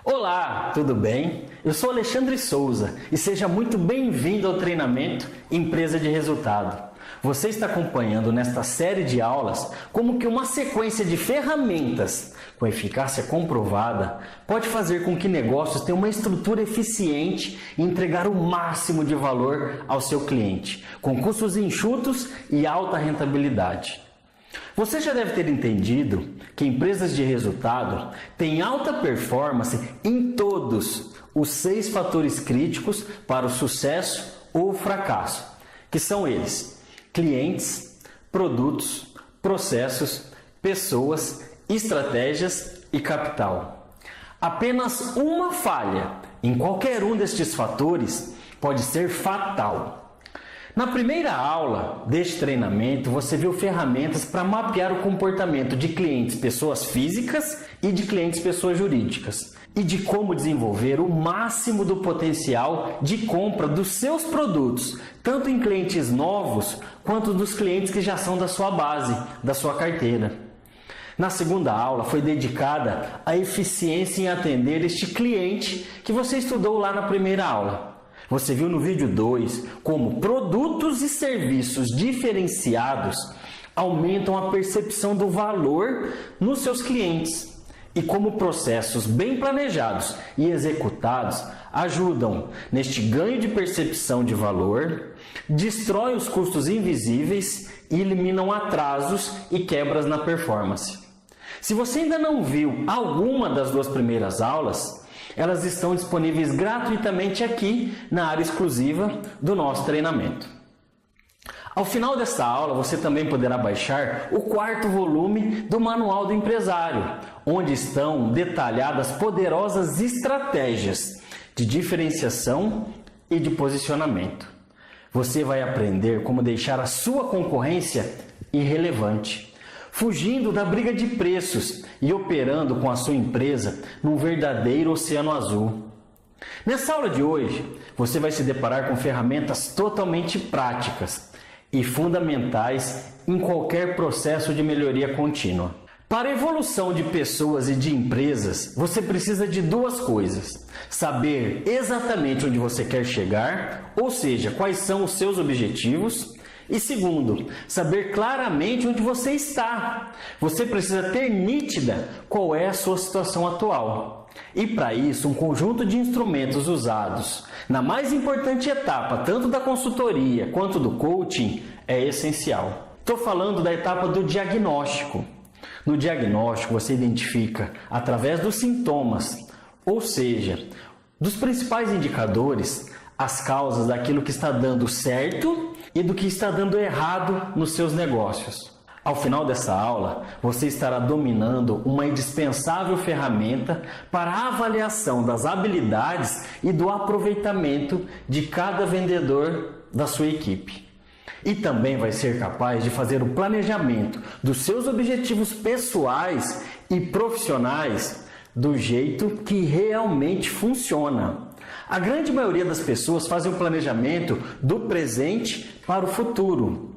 Olá, tudo bem? Eu sou Alexandre Souza e seja muito bem-vindo ao treinamento Empresa de Resultado. Você está acompanhando nesta série de aulas como que uma sequência de ferramentas com eficácia comprovada pode fazer com que negócios tenham uma estrutura eficiente e entregar o máximo de valor ao seu cliente, com custos enxutos e alta rentabilidade. Você já deve ter entendido que empresas de resultado têm alta performance em todos os 6 fatores críticos para o sucesso ou fracasso, que são eles: clientes, produtos, processos, pessoas, estratégias e capital. Apenas uma falha em qualquer um destes fatores pode ser fatal. Na primeira aula deste treinamento, você viu ferramentas para mapear o comportamento de clientes pessoas físicas e de clientes pessoas jurídicas, e de como desenvolver o máximo do potencial de compra dos seus produtos, tanto em clientes novos quanto dos clientes que já são da sua base, da sua carteira. Na segunda aula foi dedicada à eficiência em atender este cliente que você estudou lá na primeira aula. Você viu no vídeo 2 como produtos e serviços diferenciados aumentam a percepção do valor nos seus clientes e como processos bem planejados e executados ajudam neste ganho de percepção de valor, destroem os custos invisíveis e eliminam atrasos e quebras na performance. Se você ainda não viu alguma das 2 primeiras aulas, elas estão disponíveis gratuitamente aqui na área exclusiva do nosso treinamento. Ao final desta aula, você também poderá baixar o 4º volume do Manual do Empresário, onde estão detalhadas poderosas estratégias de diferenciação e de posicionamento. Você vai aprender como deixar a sua concorrência irrelevante, fugindo da briga de preços e operando com a sua empresa num verdadeiro oceano azul. Nessa aula de hoje, você vai se deparar com ferramentas totalmente práticas e fundamentais em qualquer processo de melhoria contínua. Para a evolução de pessoas e de empresas, você precisa de 2 coisas: saber exatamente onde você quer chegar, ou seja, quais são os seus objetivos, e segundo, saber claramente onde você está. Você precisa ter nítida qual é a sua situação atual. E para isso, um conjunto de instrumentos usados na mais importante etapa, tanto da consultoria quanto do coaching, é essencial. Estou falando da etapa do diagnóstico. No diagnóstico, você identifica através dos sintomas, ou seja, dos principais indicadores, as causas daquilo que está dando certo e do que está dando errado nos seus negócios. Ao final dessa aula, você estará dominando uma indispensável ferramenta para a avaliação das habilidades e do aproveitamento de cada vendedor da sua equipe. E também vai ser capaz de fazer o planejamento dos seus objetivos pessoais e profissionais do jeito que realmente funciona. A grande maioria das pessoas fazem o planejamento do presente para o futuro.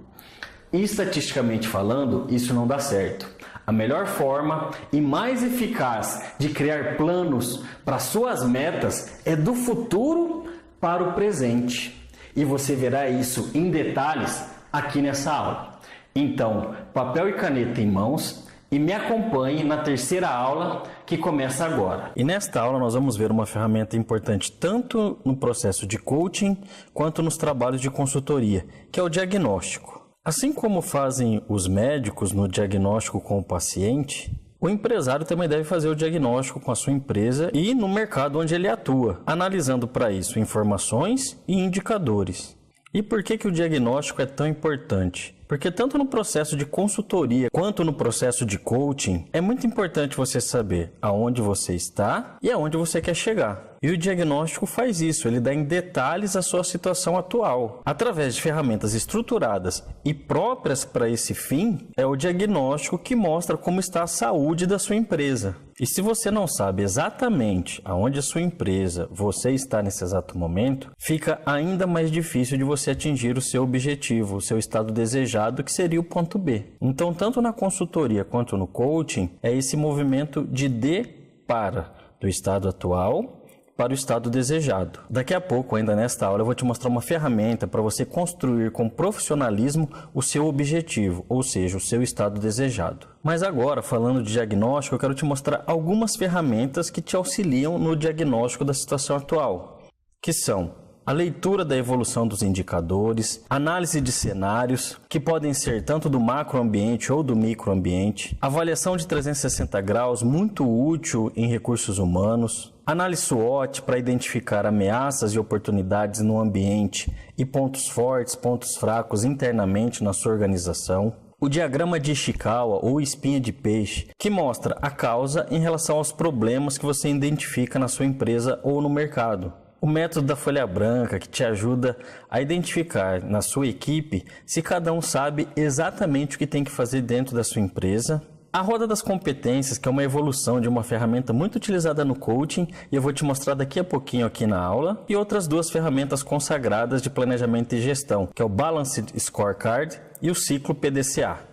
E estatisticamente falando, isso não dá certo. A melhor forma e mais eficaz de criar planos para suas metas é do futuro para o presente. E você verá isso em detalhes aqui nessa aula. Então, papel e caneta em mãos e me acompanhe na terceira aula que começa agora. E nesta aula nós vamos ver uma ferramenta importante tanto no processo de coaching quanto nos trabalhos de consultoria, que é o diagnóstico. Assim como fazem os médicos no diagnóstico com o paciente, o empresário também deve fazer o diagnóstico com a sua empresa e no mercado onde ele atua, analisando para isso informações e indicadores. E por que o diagnóstico é tão importante? Porque tanto no processo de consultoria quanto no processo de coaching, é muito importante você saber aonde você está e aonde você quer chegar. E o diagnóstico faz isso, ele dá em detalhes a sua situação atual. Através de ferramentas estruturadas e próprias para esse fim, é o diagnóstico que mostra como está a saúde da sua empresa. E se você não sabe exatamente aonde a sua empresa, você está nesse exato momento, fica ainda mais difícil de você atingir o seu objetivo, o seu estado desejado, que seria o ponto B. Então, tanto na consultoria quanto no coaching, é esse movimento de D para. do estado atual para o estado desejado. Daqui a pouco, ainda nesta aula, eu vou te mostrar uma ferramenta para você construir com profissionalismo o seu objetivo, ou seja, o seu estado desejado. Mas agora, falando de diagnóstico, eu quero te mostrar algumas ferramentas que te auxiliam no diagnóstico da situação atual, que são a leitura da evolução dos indicadores, análise de cenários, que podem ser tanto do macroambiente ou do microambiente, avaliação de 360 graus, muito útil em recursos humanos, análise SWOT para identificar ameaças e oportunidades no ambiente e pontos fortes, pontos fracos internamente na sua organização, o diagrama de Ishikawa ou espinha de peixe, que mostra a causa em relação aos problemas que você identifica na sua empresa ou no mercado. O método da folha branca, que te ajuda a identificar na sua equipe se cada um sabe exatamente o que tem que fazer dentro da sua empresa. A roda das competências, que é uma evolução de uma ferramenta muito utilizada no coaching, e eu vou te mostrar daqui a pouquinho aqui na aula. E outras duas ferramentas consagradas de planejamento e gestão, que é o Balanced Scorecard e o ciclo PDCA.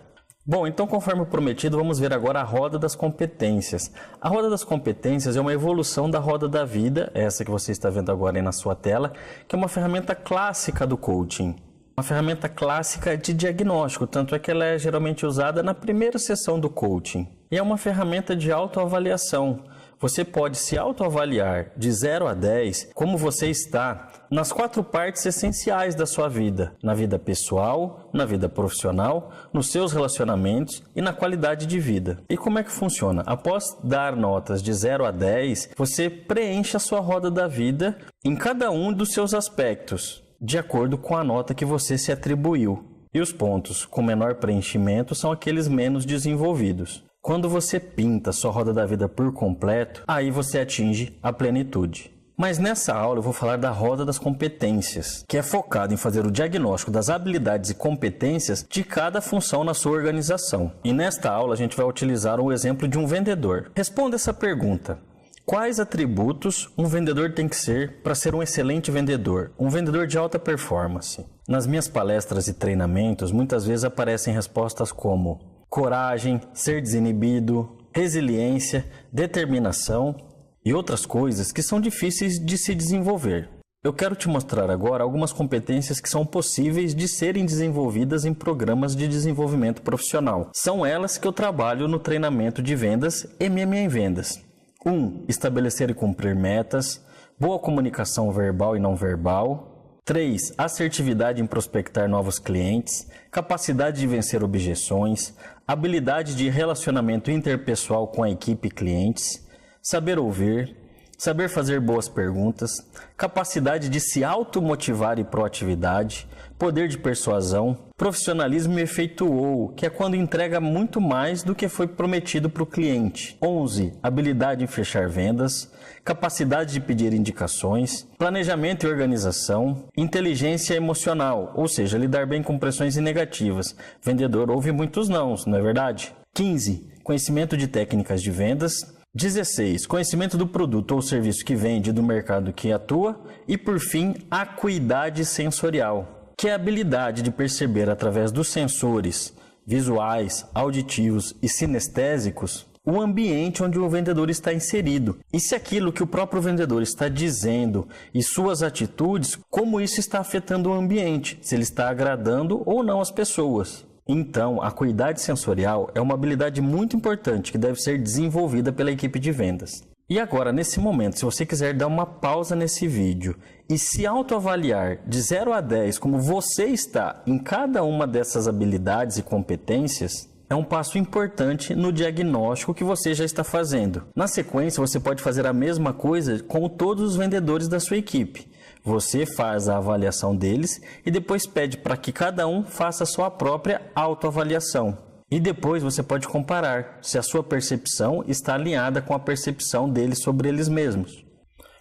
Bom, então conforme prometido, vamos ver agora a roda das competências. A roda das competências é uma evolução da roda da vida, essa que você está vendo agora aí na sua tela, que é uma ferramenta clássica do coaching. Uma ferramenta clássica de diagnóstico, tanto é que ela é geralmente usada na primeira sessão do coaching. E é uma ferramenta de autoavaliação. Você pode se autoavaliar de 0 a 10 como você está nas 4 partes essenciais da sua vida. Na vida pessoal, na vida profissional, nos seus relacionamentos e na qualidade de vida. E como é que funciona? Após dar notas de 0 a 10, você preenche a sua roda da vida em cada um dos seus aspectos, de acordo com a nota que você se atribuiu. E os pontos com menor preenchimento são aqueles menos desenvolvidos. Quando você pinta sua roda da vida por completo, aí você atinge a plenitude. Mas nessa aula eu vou falar da roda das competências, que é focada em fazer o diagnóstico das habilidades e competências de cada função na sua organização. E nesta aula a gente vai utilizar o exemplo de um vendedor. Responda essa pergunta. Quais atributos um vendedor tem que ser para ser um excelente vendedor? Um vendedor de alta performance. Nas minhas palestras e treinamentos, muitas vezes aparecem respostas como coragem, ser desinibido, resiliência, determinação e outras coisas que são difíceis de se desenvolver. Eu quero te mostrar agora algumas competências que são possíveis de serem desenvolvidas em programas de desenvolvimento profissional. São elas que eu trabalho no treinamento de vendas MMA em Vendas. 1. Estabelecer e cumprir metas. Boa comunicação verbal e não verbal. 3. Assertividade em prospectar novos clientes, capacidade de vencer objeções, habilidade de relacionamento interpessoal com a equipe e clientes, saber ouvir, saber fazer boas perguntas, capacidade de se automotivar e proatividade, poder de persuasão, profissionalismo e efeito WOW, que é quando entrega muito mais do que foi prometido para o cliente. 11. Habilidade em fechar vendas, capacidade de pedir indicações, planejamento e organização, inteligência emocional, ou seja, lidar bem com pressões negativas. Vendedor ouve muitos nãos, não é verdade? 15. Conhecimento de técnicas de vendas. 16. Conhecimento do produto ou serviço que vende, do mercado que atua. E, por fim, acuidade sensorial, que é a habilidade de perceber através dos sensores visuais, auditivos e sinestésicos o ambiente onde o vendedor está inserido. E se aquilo que o próprio vendedor está dizendo e suas atitudes, como isso está afetando o ambiente, se ele está agradando ou não as pessoas. Então, a acuidade sensorial é uma habilidade muito importante que deve ser desenvolvida pela equipe de vendas. E agora, nesse momento, se você quiser dar uma pausa nesse vídeo e se autoavaliar de 0 a 10 como você está em cada uma dessas habilidades e competências, é um passo importante no diagnóstico que você já está fazendo. Na sequência, você pode fazer a mesma coisa com todos os vendedores da sua equipe. Você faz a avaliação deles e depois pede para que cada um faça a sua própria autoavaliação. E depois você pode comparar se a sua percepção está alinhada com a percepção deles sobre eles mesmos.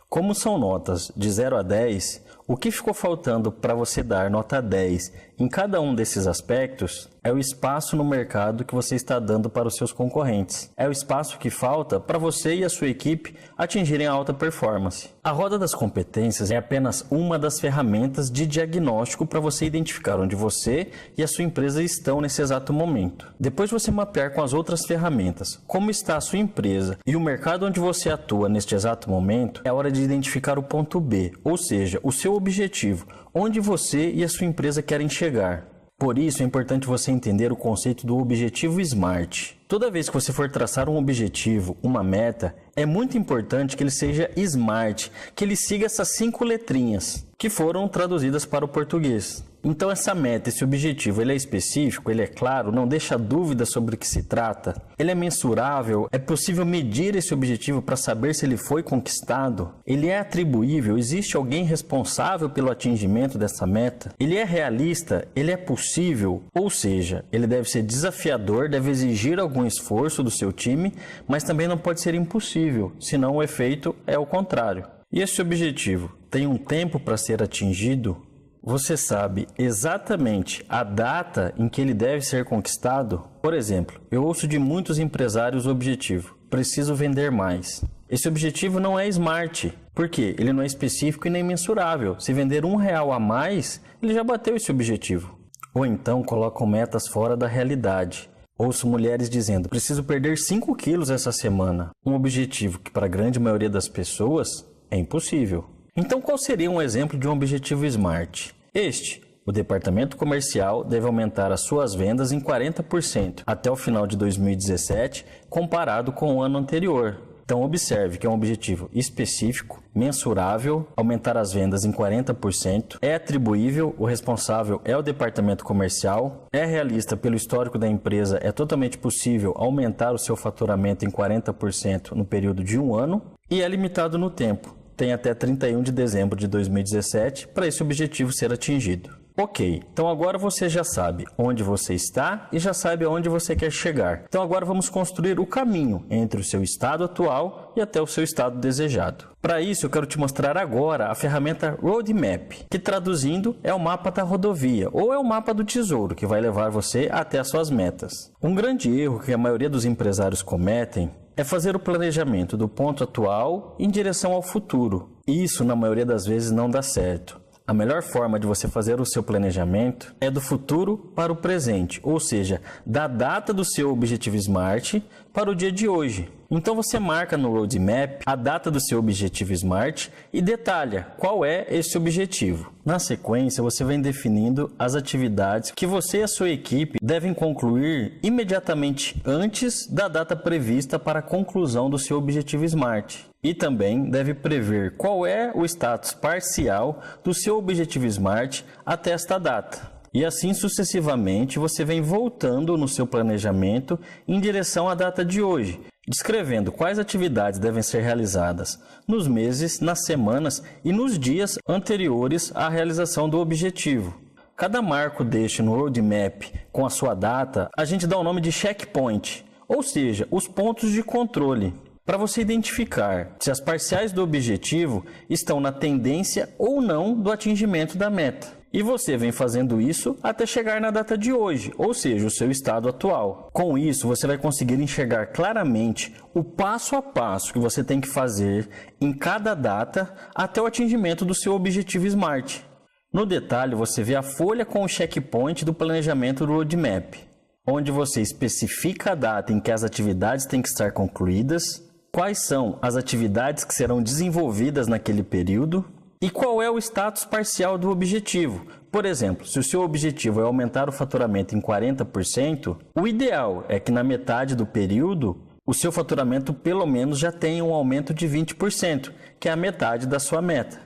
Como são notas de 0 a 10, O que ficou faltando para você dar nota 10 em cada um desses aspectos é o espaço no mercado que você está dando para os seus concorrentes. É o espaço que falta para você e a sua equipe atingirem a alta performance. A roda das competências é apenas uma das ferramentas de diagnóstico para você identificar onde você e a sua empresa estão nesse exato momento. Depois de você mapear com as outras ferramentas como está a sua empresa e o mercado onde você atua neste exato momento, é hora de identificar o ponto B, ou seja, o seu objetivo, onde você e a sua empresa querem chegar. Por isso é importante você entender o conceito do objetivo SMART. Toda vez que você for traçar um objetivo, uma meta, é muito importante que ele seja SMART, que ele siga essas 5 letrinhas que foram traduzidas para o português. Então essa meta, esse objetivo, ele é específico, ele é claro, não deixa dúvida sobre o que se trata, ele é mensurável, é possível medir esse objetivo para saber se ele foi conquistado, ele é atribuível, existe alguém responsável pelo atingimento dessa meta, ele é realista, ele é possível, ou seja, ele deve ser desafiador, deve exigir algum esforço do seu time, mas também não pode ser impossível, senão o efeito é o contrário. E esse objetivo tem um tempo para ser atingido? Você sabe exatamente a data em que ele deve ser conquistado? Por exemplo, eu ouço de muitos empresários o objetivo: preciso vender mais. Esse objetivo não é SMART, porque ele não é específico e nem mensurável. Se vender R$1 a mais, ele já bateu esse objetivo. Ou então colocam metas fora da realidade. Ouço mulheres dizendo: preciso perder 5 quilos essa semana. Um objetivo que para a grande maioria das pessoas é impossível. Então, qual seria um exemplo de um objetivo SMART? O departamento comercial deve aumentar as suas vendas em 40% até o final de 2017, comparado com o ano anterior. Então, observe que é um objetivo específico, mensurável, aumentar as vendas em 40%, é atribuível, o responsável é o departamento comercial, é realista pelo histórico da empresa, é totalmente possível aumentar o seu faturamento em 40% no período de um ano e é limitado no tempo. Tem até 31 de dezembro de 2017 para esse objetivo ser atingido. Ok, então agora você já sabe onde você está e já sabe aonde você quer chegar. Então agora vamos construir o caminho entre o seu estado atual e até o seu estado desejado. Para isso eu quero te mostrar agora a ferramenta Roadmap, que traduzindo é o mapa da rodovia ou é o mapa do tesouro que vai levar você até as suas metas. Um grande erro que a maioria dos empresários cometem é fazer o planejamento do ponto atual em direção ao futuro. Isso, na maioria das vezes, não dá certo. A melhor forma de você fazer o seu planejamento é do futuro para o presente, ou seja, da data do seu objetivo SMART para o dia de hoje. Então você marca no Roadmap a data do seu objetivo SMART e detalha qual é esse objetivo. Na sequência, você vem definindo as atividades que você e a sua equipe devem concluir imediatamente antes da data prevista para a conclusão do seu objetivo SMART. E também deve prever qual é o status parcial do seu objetivo SMART até esta data. E assim sucessivamente você vem voltando no seu planejamento em direção à data de hoje, descrevendo quais atividades devem ser realizadas nos meses, nas semanas e nos dias anteriores à realização do objetivo. Cada marco deste no Roadmap com a sua data, a gente dá o nome de checkpoint, ou seja, os pontos de controle, para você identificar se as parciais do objetivo estão na tendência ou não do atingimento da meta. E você vem fazendo isso até chegar na data de hoje, ou seja, o seu estado atual. Com isso, você vai conseguir enxergar claramente o passo a passo que você tem que fazer em cada data até o atingimento do seu objetivo SMART. No detalhe, você vê a folha com o checkpoint do planejamento do Roadmap, onde você especifica a data em que as atividades têm que estar concluídas, quais são as atividades que serão desenvolvidas naquele período e qual é o status parcial do objetivo. Por exemplo, se o seu objetivo é aumentar o faturamento em 40%, o ideal é que na metade do período o seu faturamento pelo menos já tenha um aumento de 20%, que é a metade da sua meta.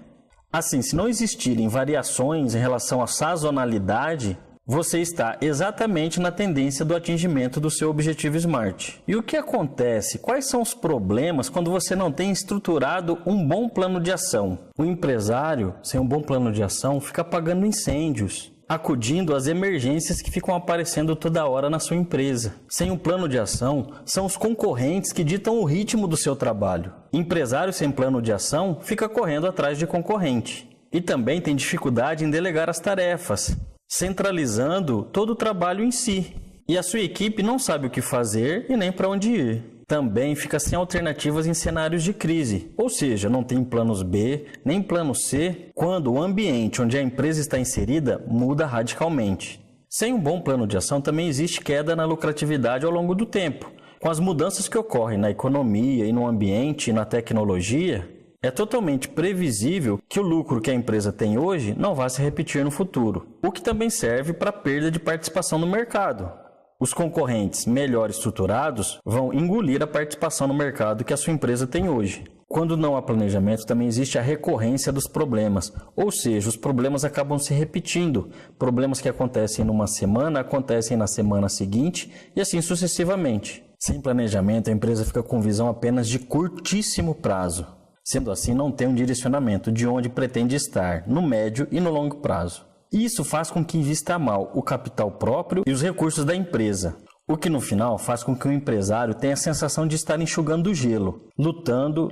Assim, se não existirem variações em relação à sazonalidade, você está exatamente na tendência do atingimento do seu objetivo SMART. E o que acontece? Quais são os problemas quando você não tem estruturado um bom plano de ação? O empresário, sem um bom plano de ação, fica apagando incêndios, acudindo às emergências que ficam aparecendo toda hora na sua empresa. Sem um plano de ação, são os concorrentes que ditam o ritmo do seu trabalho. Empresário sem plano de ação fica correndo atrás de concorrente. e também tem dificuldade em delegar as tarefas, centralizando todo o trabalho em si. E a sua equipe não sabe o que fazer e nem para onde ir. Também fica sem alternativas em cenários de crise, ou seja, não tem planos B nem plano C quando o ambiente onde a empresa está inserida muda radicalmente. Sem um bom plano de ação também existe queda na lucratividade ao longo do tempo. Com as mudanças que ocorrem na economia e no ambiente e na tecnologia, é totalmente previsível que o lucro que a empresa tem hoje não vá se repetir no futuro, o que também serve para a perda de participação no mercado. Os concorrentes melhor estruturados vão engolir a participação no mercado que a sua empresa tem hoje. Quando não há planejamento, também existe a recorrência dos problemas, ou seja, os problemas acabam se repetindo. Problemas que acontecem numa semana, acontecem na semana seguinte e assim sucessivamente. Sem planejamento, a empresa fica com visão apenas de curtíssimo prazo. Sendo assim, não tem um direcionamento de onde pretende estar, no médio e no longo prazo. Isso faz com que invista mal o capital próprio e os recursos da empresa, o que no final faz com que o empresário tenha a sensação de estar enxugando o gelo, lutando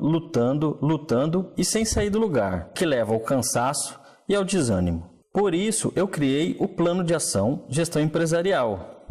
e sem sair do lugar, que leva ao cansaço e ao desânimo. Por isso, eu criei o Plano de Ação Gestão Empresarial,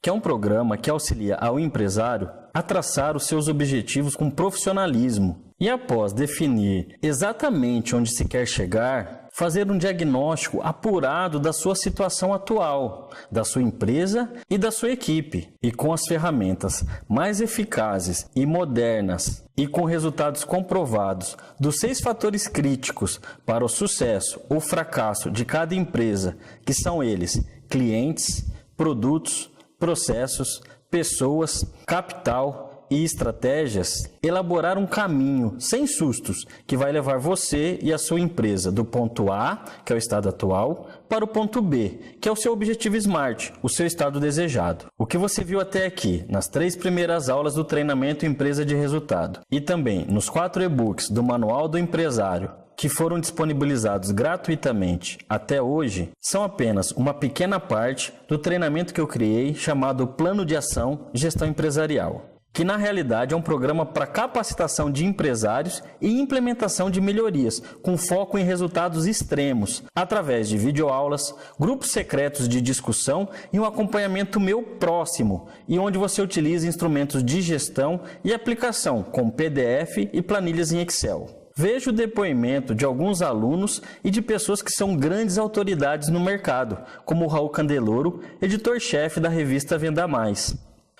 que é um programa que auxilia ao empresário a traçar os seus objetivos com profissionalismo e, após definir exatamente onde se quer chegar, fazer um diagnóstico apurado da sua situação atual, da sua empresa e da sua equipe. E com as ferramentas mais eficazes e modernas e com resultados comprovados dos 6 fatores críticos para o sucesso ou fracasso de cada empresa, que são eles: clientes, produtos, processos, pessoas, capital e estratégias, elaborar um caminho sem sustos que vai levar você e a sua empresa do ponto A, que é o estado atual, para o ponto B, que é o seu objetivo SMART, o seu estado desejado. O que você viu até aqui nas 3 primeiras aulas do treinamento Empresa de Resultado e também nos 4 e-books do Manual do Empresário, que foram disponibilizados gratuitamente até hoje, são apenas uma pequena parte do treinamento que eu criei chamado Plano de Ação Gestão Empresarial, que na realidade é um programa para capacitação de empresários e implementação de melhorias, com foco em resultados extremos, através de videoaulas, grupos secretos de discussão e um acompanhamento meu próximo, e onde você utiliza instrumentos de gestão e aplicação, como PDF e planilhas em Excel. Veja o depoimento de alguns alunos e de pessoas que são grandes autoridades no mercado, como o Raul Candeloro, editor-chefe da revista Venda Mais.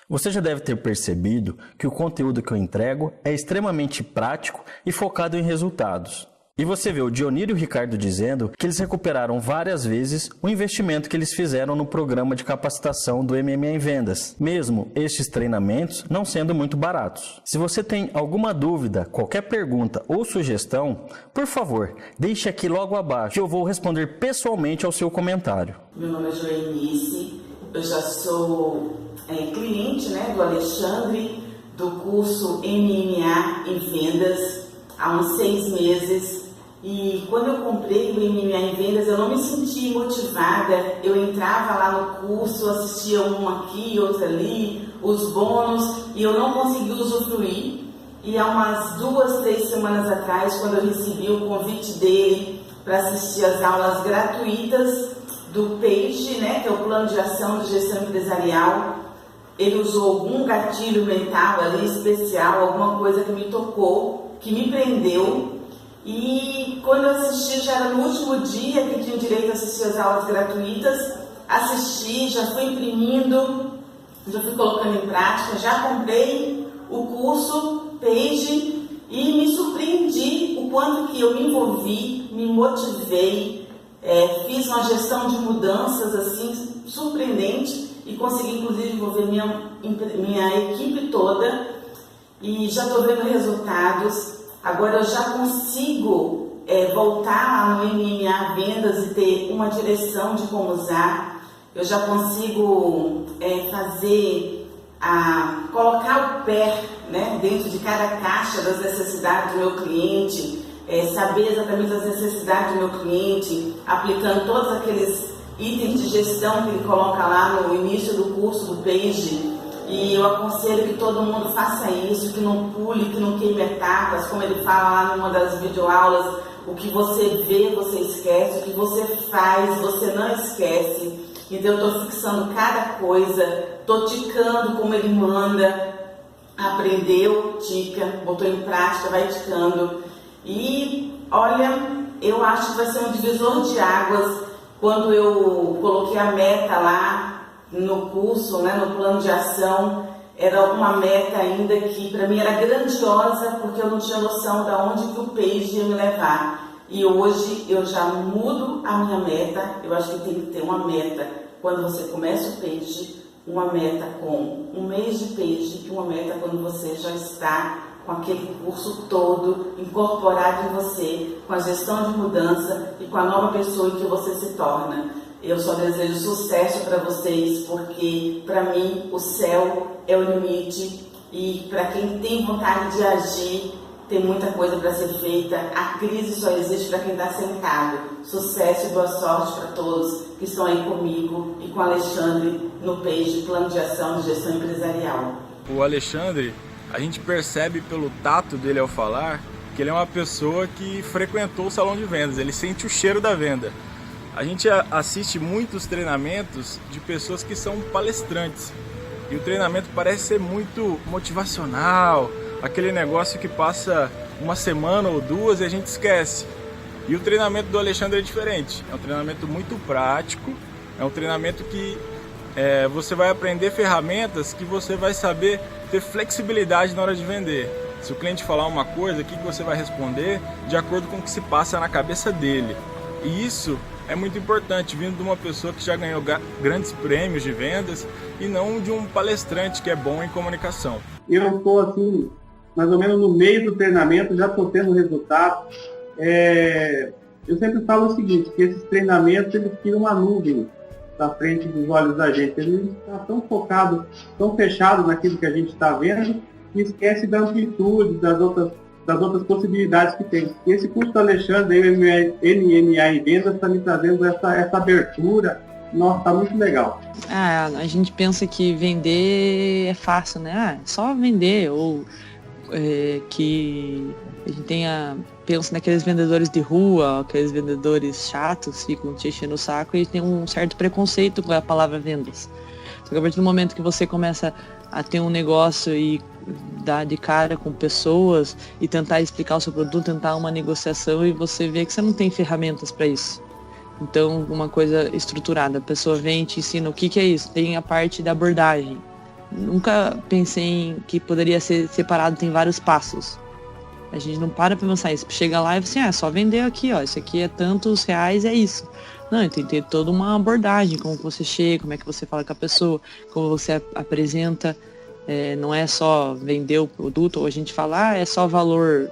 Você já deve ter percebido que o conteúdo que eu entrego é extremamente prático e focado em resultados. E você vê o Dionírio e o Ricardo dizendo que eles recuperaram várias vezes o investimento que eles fizeram no programa de capacitação do MMA em Vendas, mesmo estes treinamentos não sendo muito baratos. Se você tem alguma dúvida, qualquer pergunta ou sugestão, por favor, deixe aqui logo abaixo que eu vou responder pessoalmente ao seu comentário. Meu nome é Joenice, eu já sou cliente do Alexandre, do curso MMA em Vendas, há uns 6 meses. E quando eu comprei o MMA em Vendas, eu não me senti motivada. Eu entrava lá no curso, assistia um aqui, outro ali, os bônus, e eu não conseguia usufruir. E há umas 2, 3 semanas atrás, quando eu recebi o convite dele para assistir às aulas gratuitas do PAGE, que é o Plano de Ação de Gestão Empresarial, ele usou algum gatilho mental ali especial, alguma coisa que me tocou, que me prendeu. E quando eu assisti, já era no último dia que tinha o direito a assistir as aulas gratuitas, assisti, já fui imprimindo, já fui colocando em prática, já comprei o curso PAGE e me surpreendi o quanto que eu me envolvi, me motivei, fiz uma gestão de mudanças assim surpreendente e consegui inclusive envolver minha equipe toda e já estou vendo resultados. Agora eu já consigo voltar no MMA Vendas e ter uma direção de como usar. Eu já consigo colocar o pé dentro de cada caixa das necessidades do meu cliente, saber exatamente as necessidades do meu cliente, aplicando todos aqueles itens de gestão que ele coloca lá no início do curso do PAGE. E eu aconselho que todo mundo faça isso, que não pule, que não queime etapas, como ele fala lá numa das videoaulas, o que você vê, você esquece, o que você faz, você não esquece. Então eu estou fixando cada coisa, estou ticando como ele manda, aprendeu, tica, botou em prática, vai ticando. E olha, eu acho que vai ser um divisor de águas quando eu coloquei a meta lá no curso, né, no plano de ação. Era uma meta ainda que para mim era grandiosa, porque eu não tinha noção de onde que o Page ia me levar. E hoje eu já mudo a minha meta. Eu acho que tem que ter uma meta quando você começa o Page, uma meta com um mês de Page e uma meta quando você já está com aquele curso todo incorporado em você, com a gestão de mudança e com a nova pessoa em que você se torna. Eu só desejo sucesso para vocês, porque para mim o céu é o limite e para quem tem vontade de agir, tem muita coisa para ser feita. A crise só existe para quem está sentado. Sucesso e boa sorte para todos que estão aí comigo e com o Alexandre no Page Plano de Ação de Gestão Empresarial. O Alexandre, a gente percebe pelo tato dele ao falar que ele é uma pessoa que frequentou o salão de vendas, ele sente o cheiro da venda. A gente assiste muitos treinamentos de pessoas que são palestrantes e o treinamento parece ser muito motivacional, aquele negócio que passa uma semana ou duas e a gente esquece. E o treinamento do Alexandre é diferente, é um treinamento muito prático, é um treinamento que você vai aprender ferramentas que você vai saber ter flexibilidade na hora de vender. Se o cliente falar uma coisa, o que você vai responder de acordo com o que se passa na cabeça dele. E isso é muito importante, vindo de uma pessoa que já ganhou grandes prêmios de vendas e não de um palestrante que é bom em comunicação. Eu estou assim, mais ou menos no meio do treinamento, já estou tendo resultado. Eu sempre falo o seguinte, que esses treinamentos eles tiram uma nuvem da frente dos olhos da gente. Ele está tão focado, tão fechado naquilo que a gente está vendo, que esquece da amplitude, das outras possibilidades que tem. E esse curso do Alexandre, NMA em Vendas, está me trazendo essa abertura. Nossa, está muito legal. A gente pensa que vender é fácil, né? É só vender, ou que a gente pensa naqueles vendedores de rua, aqueles vendedores chatos, ficam te enchendo o saco e tem um certo preconceito com a palavra vendas. Só que a partir do momento que você começa a ter um negócio e dar de cara com pessoas e tentar explicar o seu produto, tentar uma negociação e você vê que você não tem ferramentas para isso. Então, uma coisa estruturada, a pessoa vem e te ensina o que é isso. Tem a parte da abordagem. Nunca pensei que poderia ser separado, tem vários passos. A gente não para pensar isso. Chega lá e você é só vender aqui, ó. Isso aqui é tantos reais, é isso. Não, tem que ter toda uma abordagem, como você chega, como é que você fala com a pessoa, como você apresenta. Não é só vender o produto, ou a gente fala, é só valor,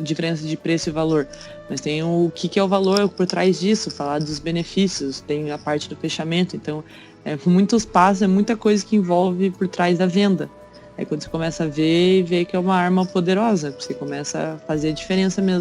diferença de preço e valor. Mas tem o que é o valor por trás disso, falar dos benefícios, tem a parte do fechamento. Então, muitos passos, é muita coisa que envolve por trás da venda. Aí quando você começa a ver, e vê que é uma arma poderosa, você começa a fazer a diferença mesmo.